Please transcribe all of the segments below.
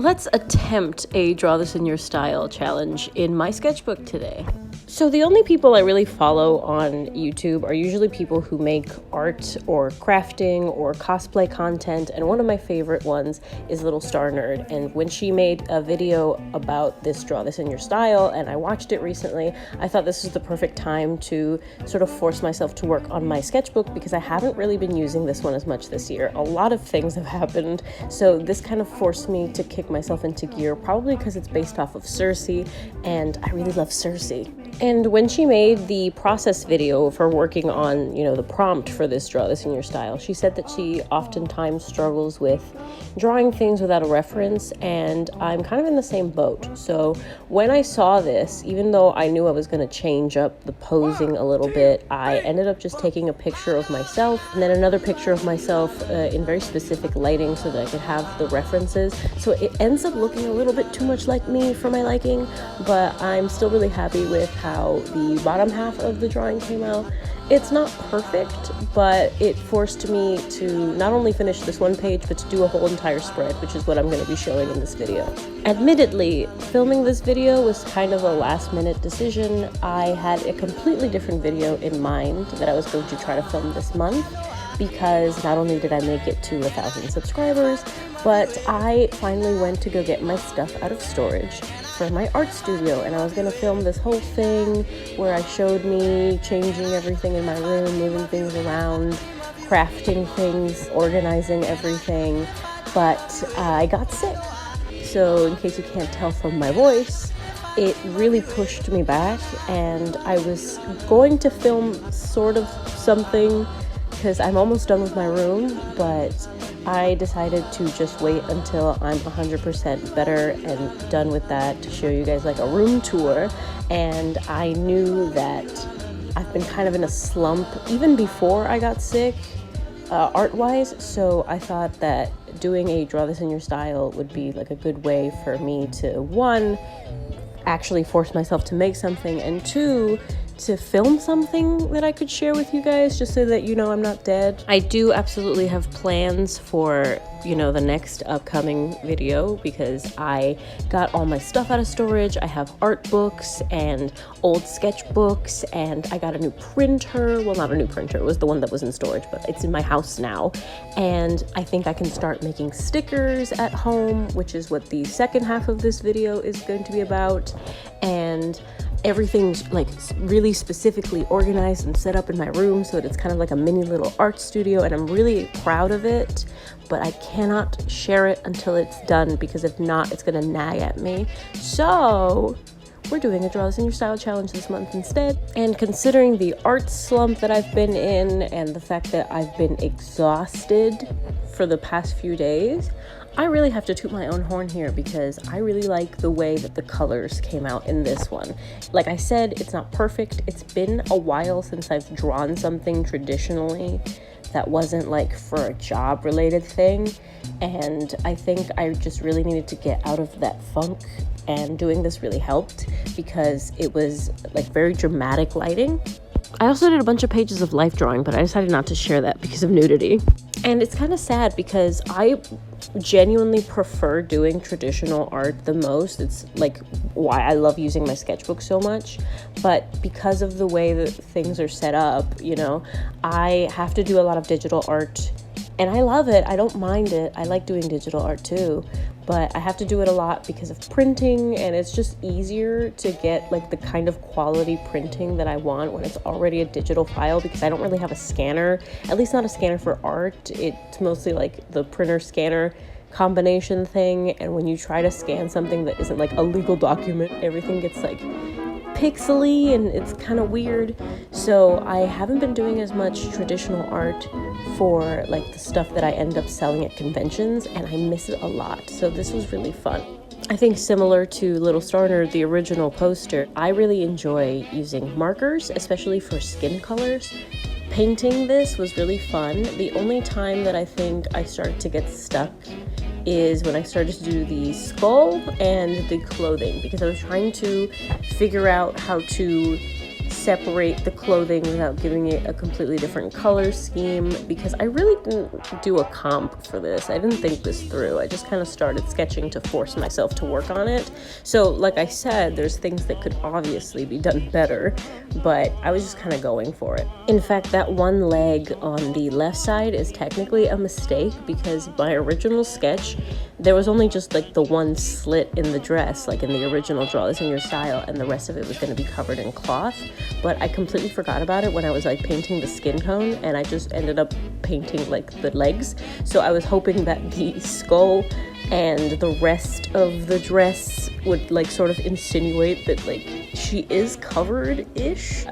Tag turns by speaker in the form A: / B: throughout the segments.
A: Let's attempt a draw this in your style challenge in my sketchbook today. So the only people I really follow on YouTube are usually people who make art or crafting or cosplay content, and one of my favorite ones is Little Star Nerd. And when she made a video about this draw this in your style, and I watched it recently, I thought this was the perfect time to sort of force myself to work on my sketchbook, because I haven't really been using this one as much this year. A lot of things have happened, so this kind of forced me to kick myself into gear, probably because it's based off of Circe, and I really love Circe. And when she made the process video of her working on, the prompt for this draw this in your style, she said that she oftentimes struggles with drawing things without a reference, and I'm kind of in the same boat. So when I saw this, even though I knew I was going to change up the posing a little bit, I ended up just taking a picture of myself and then another picture of myself in very specific lighting so that I could have the references. So it ends up looking a little bit too much like me for my liking, but I'm still really happy with how the bottom half of the drawing came out. It's not perfect, but it forced me to not only finish this one page, but to do a whole entire spread, which is what I'm going to be showing in this video. Admittedly, filming this video was kind of a last-minute decision. I had a completely different video in mind that I was going to try to film this month, because not only did I make it to 1,000 subscribers, but I finally went to go get my stuff out of storage for my art studio, and I was gonna film this whole thing where I showed me changing everything in my room, moving things around, crafting things, organizing everything, but I got sick. So in case you can't tell from my voice, it really pushed me back, and I was going to film sort of something because I'm almost done with my room, but I decided to just wait until I'm 100% better and done with that to show you guys like a room tour. And I knew that I've been kind of in a slump even before I got sick, art-wise, so I thought that doing a draw this in your style would be like a good way for me to, one, actually force myself to make something, and two, to film something that I could share with you guys, just so that I'm not dead. I do absolutely have plans for the next upcoming video, because I got all my stuff out of storage. I have art books and old sketchbooks, and I got a new printer. Well, not a new printer, it was the one that was in storage, but it's in my house now. And I think I can start making stickers at home, which is what the second half of this video is going to be about. And everything's like really specifically organized and set up in my room so that it's kind of like a mini little art studio, and I'm really proud of it, but I cannot share it until it's done, because if not, it's gonna nag at me. So we're doing a draw this in your style challenge this month instead. And considering the art slump that I've been in and the fact that I've been exhausted for the past few days, I really have to toot my own horn here, because I really like the way that the colors came out in this one. Like I said, it's not perfect. It's been a while since I've drawn something traditionally that wasn't like for a job related thing, and I think I just really needed to get out of that funk, and doing this really helped because it was like very dramatic lighting. I also did a bunch of pages of life drawing, but I decided not to share that because of nudity. And it's kind of sad, because I genuinely prefer doing traditional art the most. It's like why I love using my sketchbook so much. But because of the way that things are set up, I have to do a lot of digital art. And I love it. I don't mind it. I like doing digital art too. But I have to do it a lot because of printing, and it's just easier to get like the kind of quality printing that I want when it's already a digital file, because I don't really have a scanner, at least not a scanner for art. It's mostly like the printer scanner combination thing, and when you try to scan something that isn't like a legal document, everything gets like pixely and it's kind of weird. So I haven't been doing as much traditional art for like the stuff that I end up selling at conventions, and I miss it a lot. So this was really fun. I think similar to Little Star Nerd, the original poster, I really enjoy using markers, especially for skin colors. Painting this was really fun. The only time that I think I started to get stuck is when I started to do the skull and the clothing, because I was trying to figure out how to separate the clothing without giving it a completely different color scheme, because I really didn't do a comp for this. I didn't think this through. I just kind of started sketching to force myself to work on it. So like I said, there's things that could obviously be done better, but I was just kind of going for it. In fact, that one leg on the left side is technically a mistake, because my original sketch, there was only just like the one slit in the dress, like in the original Draw This in Your Style, and the rest of it was going to be covered in cloth. But I completely forgot about it when I was like painting the skin tone, and I just ended up painting like the legs. So I was hoping that the skull and the rest of the dress would like sort of insinuate that like she is covered-ish.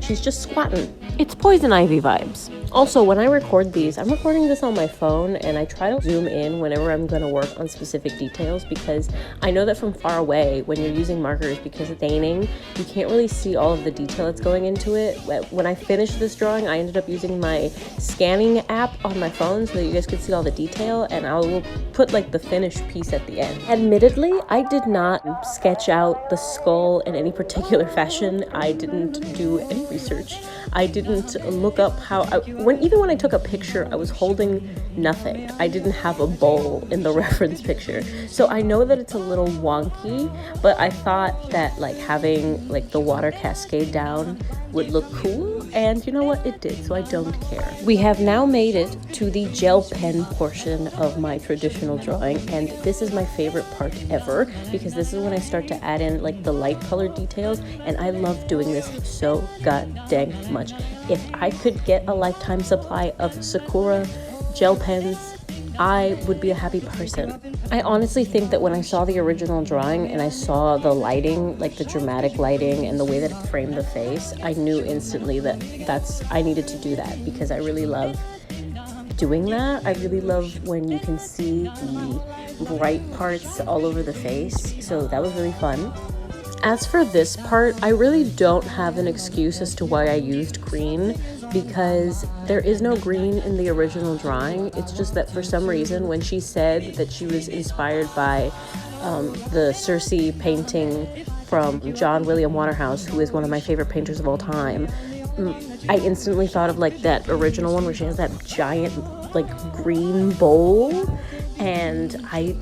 A: She's just squatting. It's Poison Ivy vibes. Also, when I record these, I'm recording this on my phone, and I try to zoom in whenever I'm going to work on specific details, because I know that from far away, when you're using markers, because it's staining, you can't really see all of the detail that's going into it. When I finished this drawing, I ended up using my scanning app on my phone so that you guys could see all the detail, and I will put like the finished piece at the end. Admittedly, I did not sketch out the skull in any particular fashion. I didn't do any research. I didn't look up how, even when I took a picture, I was holding nothing. I didn't have a bowl in the reference picture. So I know that it's a little wonky, but I thought that like having like the water cascade down would look cool, and you know what, it did, so I don't care. We have now made it to the gel pen portion of my traditional drawing, and this is my favorite part ever, because this is when I start to add in like the light color details, and I love doing this so god dang much. If I could get a lifetime supply of Sakura gel pens, I would be a happy person. I honestly think that when I saw the original drawing and I saw the lighting, like the dramatic lighting and the way that it framed the face, I knew instantly that I needed to do that, because I really love doing that. I really love when you can see the bright parts all over the face, so that was really fun. As for this part, I really don't have an excuse as to why I used green, because there is no green in the original drawing. It's just that for some reason, when she said that she was inspired by the Circe painting from John William Waterhouse, who is one of my favorite painters of all time, I instantly thought of like that original one where she has that giant like green bowl, and I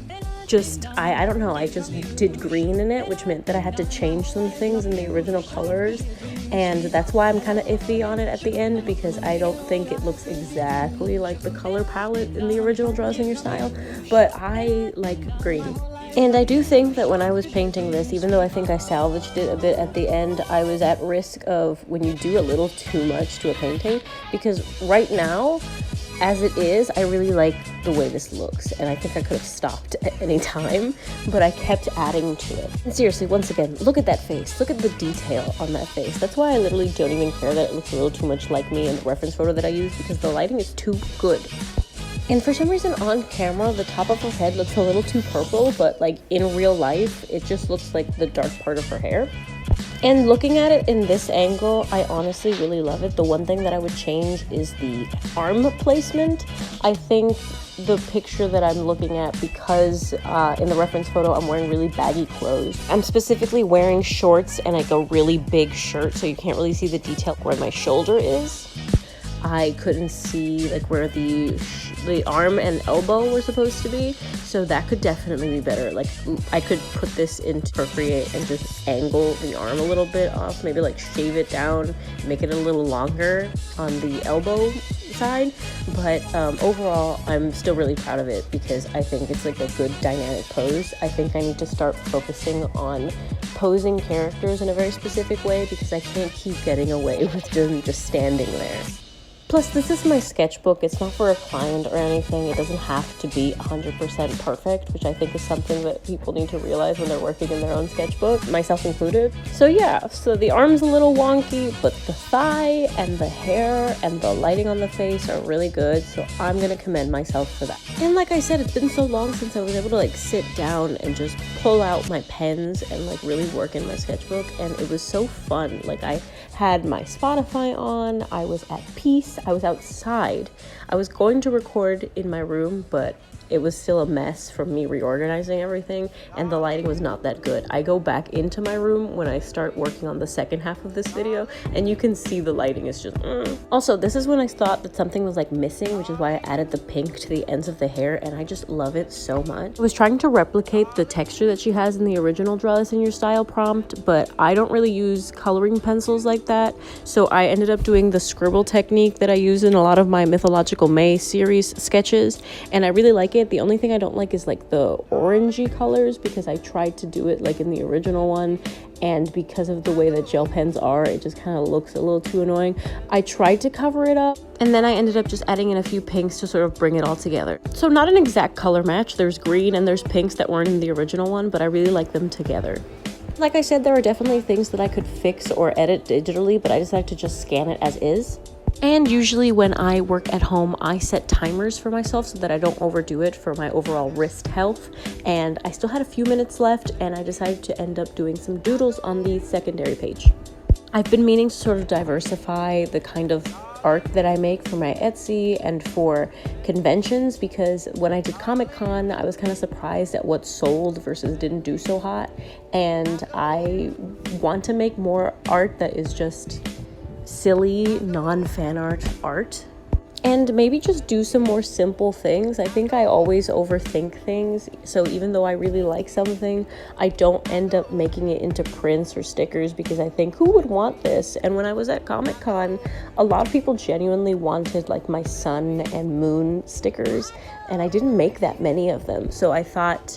A: don't know, I just did green in it, which meant that I had to change some things in the original colors, and that's why I'm kind of iffy on it at the end, because I don't think it looks exactly like the color palette in the original Draw This in Your Style, but I like green. And I do think that when I was painting this, even though I think I salvaged it a bit at the end, I was at risk of when you do a little too much to a painting, because right now, as it is, I really like the way this looks, and I think I could have stopped at any time, but I kept adding to it. And seriously, once again, look at that face. Look at the detail on that face. That's why I literally don't even care that it looks a little too much like me in the reference photo that I used, because the lighting is too good. And for some reason on camera, the top of her head looks a little too purple, but like in real life, it just looks like the dark part of her hair. And looking at it in this angle, I honestly really love it. The one thing that I would change is the arm placement. I think the picture that I'm looking at, because in the reference photo I'm wearing really baggy clothes. I'm specifically wearing shorts and like a really big shirt, so you can't really see the detail where my shoulder is. I couldn't see like where the arm and elbow were supposed to be, so that could definitely be better. Like I could put this into Procreate and just angle the arm a little bit off, maybe like shave it down, make it a little longer on the elbow side, but overall I'm still really proud of it, because I think it's like a good dynamic pose. I think I need to start focusing on posing characters in a very specific way, because I can't keep getting away with them just standing there. Plus, this is my sketchbook. It's not for a client or anything. It doesn't have to be 100% perfect, which I think is something that people need to realize when they're working in their own sketchbook, myself included. So yeah, so the arm's a little wonky, but the thigh and the hair and the lighting on the face are really good, so I'm gonna commend myself for that. And like I said, it's been so long since I was able to like sit down and just pull out my pens and like really work in my sketchbook, and it was so fun. Like I had my Spotify on, I was at peace, this, I was outside. I was going to record in my room, but it was still a mess from me reorganizing everything, and the lighting was not that good. I go back into my room when I start working on the second half of this video, and you can see the lighting is just Also, this is when I thought that something was like missing, which is why I added the pink to the ends of the hair, and I just love it so much. I was trying to replicate the texture that she has in the original Draw This in Your Style prompt, but I don't really use coloring pencils like that, so I ended up doing the scribble technique that I use in a lot of my Mythological May series sketches, and I really like it. The only thing I don't like is like the orangey colors, because I tried to do it like in the original one, and because of the way that gel pens are, it just kind of looks a little too annoying. I tried to cover it up, and then I ended up just adding in a few pinks to sort of bring it all together. So not an exact color match. There's green and there's pinks that weren't in the original one, but I really like them together. Like I said, there are definitely things that I could fix or edit digitally, but I decided to just scan it as is. And usually when I work at home, I set timers for myself so that I don't overdo it for my overall wrist health. And I still had a few minutes left, and I decided to end up doing some doodles on the secondary page. I've been meaning to sort of diversify the kind of art that I make for my Etsy and for conventions, because when I did Comic-Con, I was kind of surprised at what sold versus didn't do so hot. And I want to make more art that is just silly, non-fan art, and maybe just do some more simple things. I think I always overthink things, so even though I really like something, I don't end up making it into prints or stickers, because I think, who would want this? And when I was at Comic-Con, a lot of people genuinely wanted like my sun and moon stickers, and I didn't make that many of them, so I thought,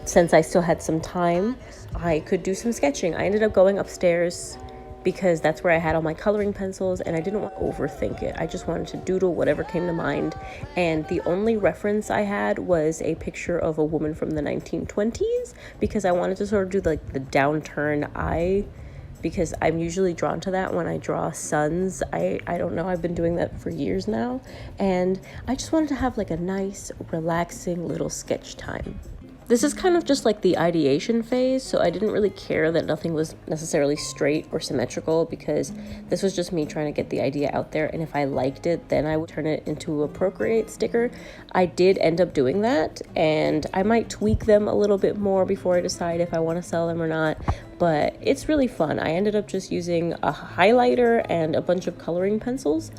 A: since I still had some time, I could do some sketching. I ended up going upstairs because that's where I had all my coloring pencils, and I didn't want to overthink it. I just wanted to doodle whatever came to mind, and the only reference I had was a picture of a woman from the 1920s, because I wanted to sort of do like the downturn eye, because I'm usually drawn to that when I draw suns. I don't know, I've been doing that for years now, and I just wanted to have like a nice, relaxing little sketch time. This is kind of just like the ideation phase, so I didn't really care that nothing was necessarily straight or symmetrical, because this was just me trying to get the idea out there, and if I liked it, then I would turn it into a Procreate sticker. I did end up doing that, and I might tweak them a little bit more before I decide if I want to sell them or not, but it's really fun. I ended up just using a highlighter and a bunch of coloring pencils,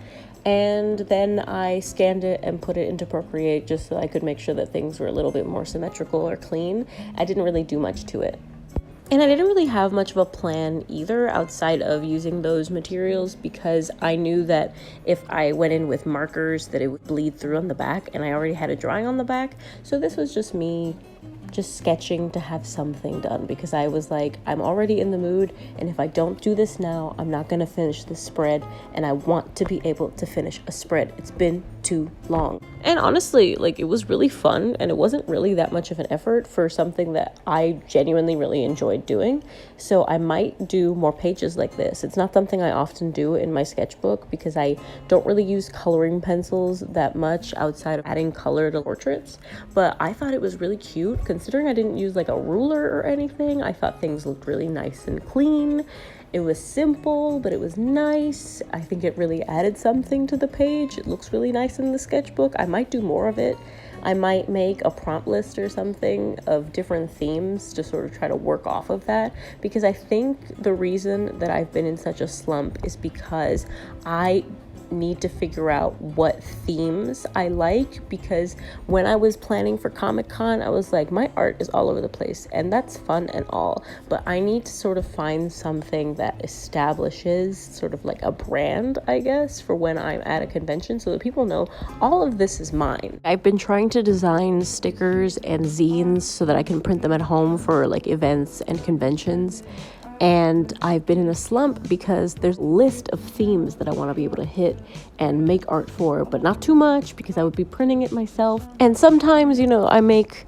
A: and then I scanned it and put it into Procreate just so I could make sure that things were a little bit more symmetrical or clean. I didn't really do much to it. And I didn't really have much of a plan either outside of using those materials, because I knew that if I went in with markers that it would bleed through on the back, and I already had a drawing on the back. So this was just me just sketching to have something done, because I was like, I'm already in the mood, and if I don't do this now, I'm not gonna finish this spread, and I want to be able to finish a spread. It's been too long. And honestly, like, it was really fun, and it wasn't really that much of an effort for something that I genuinely really enjoyed doing. So I might do more pages like this. It's not something I often do in my sketchbook, because I don't really use coloring pencils that much outside of adding color to portraits, but I thought it was really cute. Considering I didn't use like a ruler or anything, I thought things looked really nice and clean. It was simple, but it was nice. I think it really added something to the page. It looks really nice in the sketchbook. I might do more of it. I might make a prompt list or something of different themes to sort of try to work off of that, because I think the reason that I've been in such a slump is because I need to figure out what themes I like, because when I was planning for Comic-Con, I was like, my art is all over the place, and that's fun and all, but I need to sort of find something that establishes sort of like a brand, I guess, for when I'm at a convention, so that people know all of this is mine. I've been trying to design stickers and zines so that I can print them at home for like events and conventions, and I've been in a slump because there's a list of themes that I want to be able to hit and make art for, but not too much, because I would be printing it myself. And sometimes, you know, I make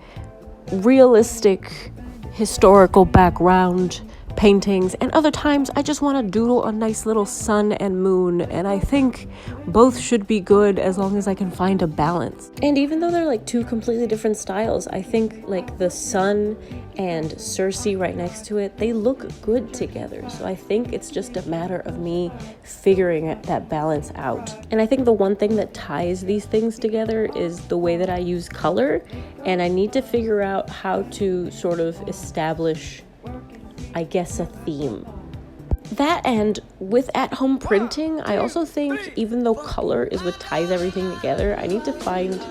A: realistic historical background paintings, and other times I just want to doodle a nice little sun and moon, and I think both should be good as long as I can find a balance. And even though they're like two completely different styles, I think like the sun and Circe right next to it, they look good together. So I think it's just a matter of me figuring that balance out. And I think the one thing that ties these things together is the way that I use color, and I need to figure out how to sort of establish, I guess, a theme. That, and with at-home printing, I also think even though color is what ties everything together, I need to find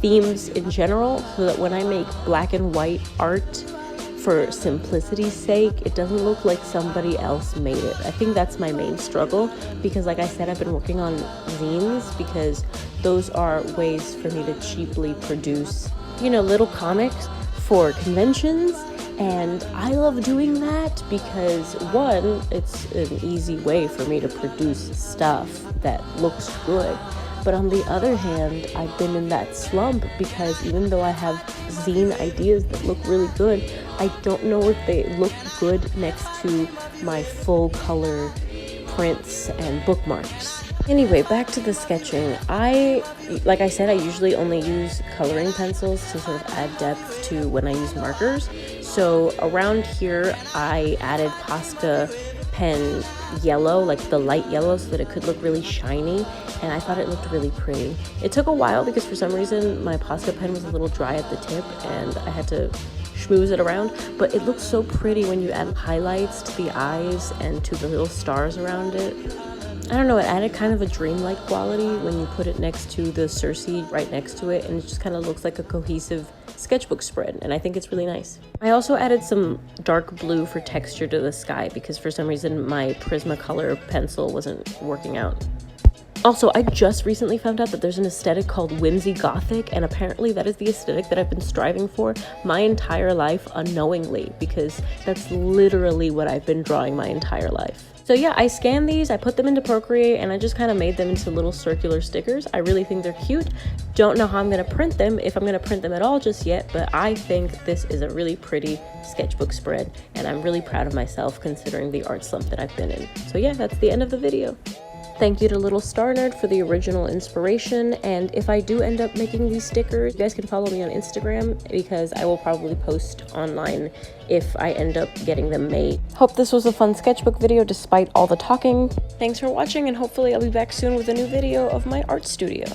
A: themes in general so that when I make black and white art, for simplicity's sake, it doesn't look like somebody else made it. I think that's my main struggle, because like I said, I've been working on zines because those are ways for me to cheaply produce, you know, little comics for conventions. And I love doing that because, one, it's an easy way for me to produce stuff that looks good. But on the other hand, I've been in that slump because even though I have zine ideas that look really good, I don't know if they look good next to my full color prints and bookmarks. Anyway, back to the sketching. Like I said, I usually only use coloring pencils to sort of add depth to when I use markers. So around here, I added Posca pen yellow, like the light yellow, so that it could look really shiny, and I thought it looked really pretty. It took a while because for some reason my Posca pen was a little dry at the tip and I had to schmooze it around, but it looks so pretty when you add highlights to the eyes and to the little stars around it. I don't know, it added kind of a dreamlike quality when you put it next to the Circe right next to it, and it just kind of looks like a cohesive sketchbook spread, and I think it's really nice. I also added some dark blue for texture to the sky because for some reason my Prismacolor pencil wasn't working out. Also, I just recently found out that there's an aesthetic called whimsy gothic, and apparently that is the aesthetic that I've been striving for my entire life unknowingly, because that's literally what I've been drawing my entire life. So yeah, I scanned these, I put them into Procreate, and I just kind of made them into little circular stickers. I really think they're cute. Don't know how I'm going to print them, if I'm going to print them at all just yet, but I think this is a really pretty sketchbook spread, and I'm really proud of myself considering the art slump that I've been in. So yeah, that's the end of the video. Thank you to Little Star Nerd for the original inspiration, and if I do end up making these stickers, you guys can follow me on Instagram because I will probably post online if I end up getting them made. Hope this was a fun sketchbook video despite all the talking. Thanks for watching, and hopefully I'll be back soon with a new video of my art studio.